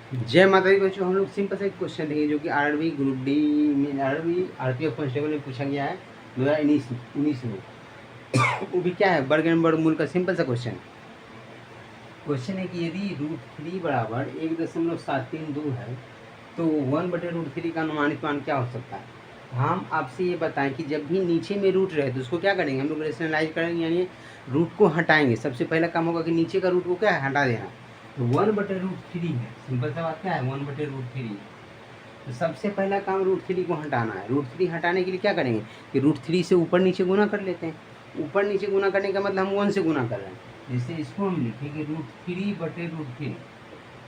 जय माता दी बच्चों, हम लोग सिंपल सा एक क्वेश्चन देंगे जो कि आरआरबी ग्रुप डी में आरआरबी आरपीएफ कांस्टेबल में पूछा गया है 2019 में। वो भी क्या है, वर्ग एंड वर्गमूल का सिंपल सा क्वेश्चन है कि यदि √3 बराबर 1.732 है तो 1/√3 का अनुमानित मान क्या हो सकता है। हम आपसे ये बताएं कि जब भी नीचे में रूट रहे तो उसको क्या करेंगे, हम लोग रेशनलाइज करेंगे, यानी रूट को हटाएंगे। सबसे पहला काम होगा कि नीचे का रूट को क्या है, हटा देना। तो 1/√3 है, सिंपल सा बात क्या है, 1/√3। तो सबसे पहला काम √3 को हटाना है। √3 हटाने के लिए क्या करेंगे कि √3 से ऊपर नीचे गुना कर लेते हैं। ऊपर नीचे गुना करने का मतलब हम 1 से गुना कर रहे हैं। जैसे इसको हम लिखें कि √3/√3,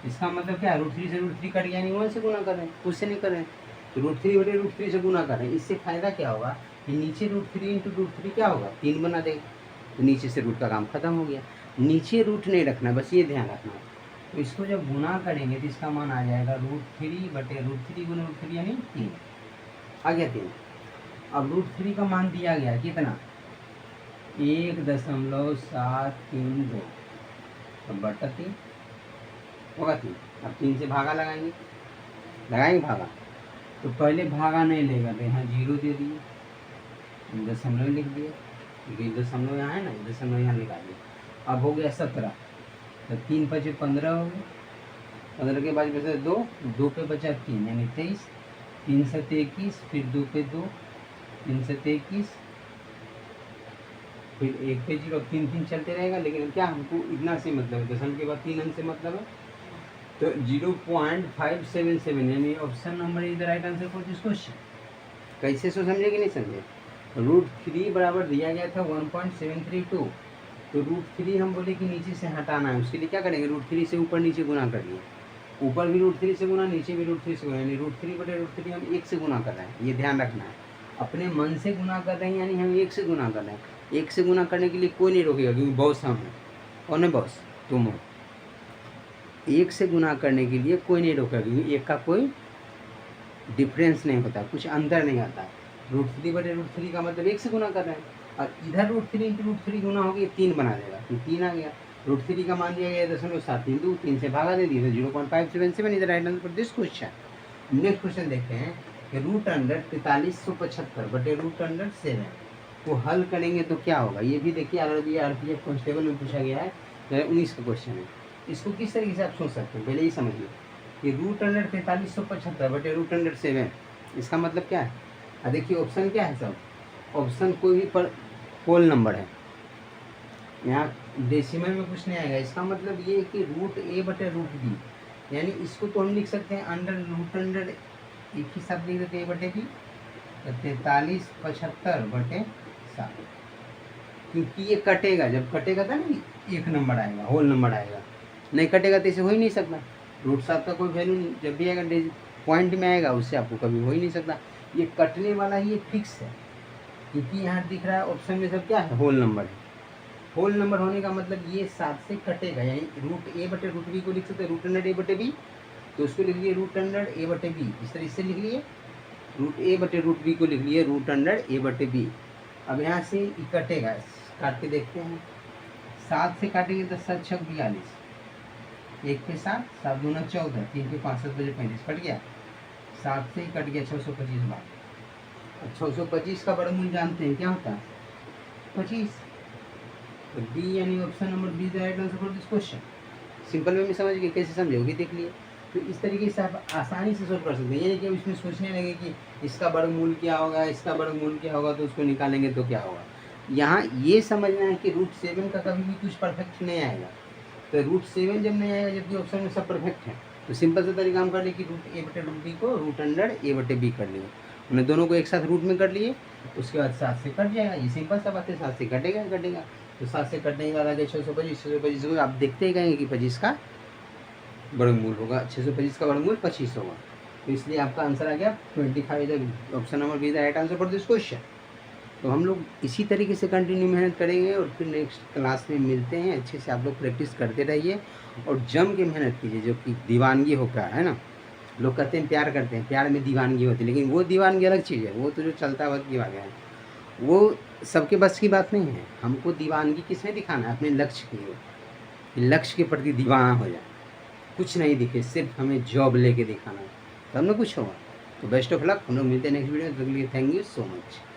इसका मतलब क्या है, √3 से √3 कट गया, यानी 1 से गुना कर रहे हैं, उससे नहीं कर रहे हैं। तो √3/√3 से गुना कर रहे हैं। इससे फ़ायदा क्या होगा कि नीचे √3 × √3 क्या होगा, 3 बना देगा। तो नीचे से रूट का काम खत्म हो गया। नीचे रूट नहीं रखना, बस ये ध्यान रखना। तो इसको जब गुना करेंगे तो इसका मान आ जाएगा √3/√3 गुना √3 यानी 3 आ गया 3। अब √3 का मान दिया गया कितना, 1.732 बटा 3 होगा 3। अब 3 से भागा लगाएंगे भागा। तो पहले भागा नहीं लेगा तो यहाँ 0 दे दिए, दशमलव लिख दिए, क्योंकि दशमलव यहाँ है ना, दशमलव यहाँ लगा दिए। अब हो गया 17, तो 3 × 5 = 15 हो गया। 15 के बाद बचा 2, 2 पे बचा 3 यानी 23, 3 × 7 = 21, फिर 2 पे 2, 3 × 7 = 21, फिर 1 पे 0, 3 3 चलते रहेगा। लेकिन क्या हमको इतना से मतलब है, दशमलव के बाद 3 अंक से मतलब है। तो 0.577 यानी option number is the right answer for this question. कैसे सो समझे कि नहीं समझे। √3 बराबर दिया गया था 1.732। तो √3 हम बोले कि नीचे से हटाना है, उसके लिए क्या करेंगे, √3 से ऊपर नीचे गुना कर लिए। ऊपर भी √3 से गुना, नीचे भी √3 से गुना, यानी √3/√3 हम 1 से गुना कर रहे हैं। ये ध्यान रखना है, अपने मन से गुना कर रहे हैं, यानी हम 1 से गुना कर रहे हैं। 1 से गुना करने के लिए कोई नहीं रोकेगा, क्योंकि बॉस हम हैं और नहीं बॉस तुम हो। 1 से गुना करने के लिए कोई नहीं रोकेगा, क्योंकि 1 का कोई डिफरेंस नहीं होता, कुछ अंतर नहीं आता। √3/√3 का मतलब 1 से गुना कर रहे हैं, और इधर √3 × √3 गुना हो गया 3 बना देगा, तो 3 आ गया। √3 का मान दिया गया 0.732, 3 से भागा दे दिया, तो 0.577 is the right answer for this question. Next question देखते हैं कि √4375/√7 को हल करेंगे तो क्या होगा। ये भी देखिए आरपीएफ कांस्टेबल में पूछा गया है, 2019 का क्वेश्चन है। इसको किस तरीके से आप सोच सकते हैं, पहले ही समझिए कि √4375/√7, इसका मतलब क्या है। देखिए ऑप्शन क्या है, सब ऑप्शन कोई भी पर होल नंबर है, यहाँ डेसिमल में कुछ नहीं आएगा। इसका मतलब ये है कि √a/√b, यानी इसको तो हम लिख सकते हैं अंडर एक ही शब्द लिख देते a/b, 4375/7, क्योंकि ये कटेगा, जब कटेगा था ना एक नंबर आएगा, होल नंबर आएगा। नहीं कटेगा तो इसे हो ही नहीं सकता। √7 का कोई वैल्यू नहीं, जब भी आएगा पॉइंट में आएगा, उससे आपको कभी हो ही नहीं सकता। ये कटने वाला ही फिक्स है, क्योंकि यहाँ दिख रहा है ऑप्शन में सब क्या है, होल नंबर है। होल नंबर होने का मतलब ये 7 से कटेगा, यानी √a/√b को लिख सकते हैं √a/b, तो उसको लिख लिए √a/b, इस तरह से लिख लिए। √a/√b को लिख लिए √a/b। अब यहाँ से कटेगा, काट के देखते हैं। 7 से काटेंगे तो 7 × 6 = 42, 1 के 7, 7 × 2 = 14, 3 के 5, 7 × 35 कट गया। 7 से ही कट गया 625 बार। 625 का वर्गमूल जानते हैं क्या होता है, 25। तो बी यानी option number be the right answer for this question. Simple way में समझ गए, कैसे समझोगे देख लिए। तो इस तरीके से आप आसानी से सोल्व कर सकते हैं, यानी कि अब इसमें सोचने लगे कि इसका वर्गमूल क्या होगा, इसका वर्गमूल क्या होगा, तो उसको निकालेंगे तो क्या होगा। यहाँ ये समझना है कि √7 का कभी भी कुछ परफेक्ट नहीं आएगा। तो √7 जब नहीं आएगा, जबकि ऑप्शन में सब परफेक्ट है, तो सिंपल सा तरीका हम कर लिए कि √a/√b को √a/b कर लिए। उन्हें दोनों को एक साथ रूट में कर लिए, उसके बाद 7 से कट जाएगा। ये सिंपल सा बात है, 7 से कटेगा। तो 7 से कटने के बाद आ गया 625 को आप देखते ही कहेंगे कि 25 का वर्गमूल होगा, 625 का वर्गमूल 25 होगा। तो इसलिए आपका आंसर आ गया 25, option number be the right answer for this question. तो हम लोग इसी तरीके से कंटिन्यू मेहनत करेंगे, और फिर नेक्स्ट क्लास में मिलते हैं। अच्छे से आप लोग प्रैक्टिस करते रहिए और जम के मेहनत कीजिए, जो कि दीवानगी होता है ना। लोग कहते हैं प्यार करते हैं, प्यार में दीवानगी होती है, लेकिन वो दीवानगी अलग चीज़ है, वो तो जो चलता वक्त की बात है, वो सबके बस की बात नहीं है। हमको दीवानगी किसमें दिखाना है, अपने लक्ष्य की, लक्ष्य के प्रति दीवाना हो जाए। कुछ नहीं दिखे, सिर्फ हमें जॉब लेके दिखाना है, तब ना कुछ होगा। तो बेस्ट ऑफ लक, हम लोग मिलते हैं नेक्स्ट वीडियो में। Thank you so much.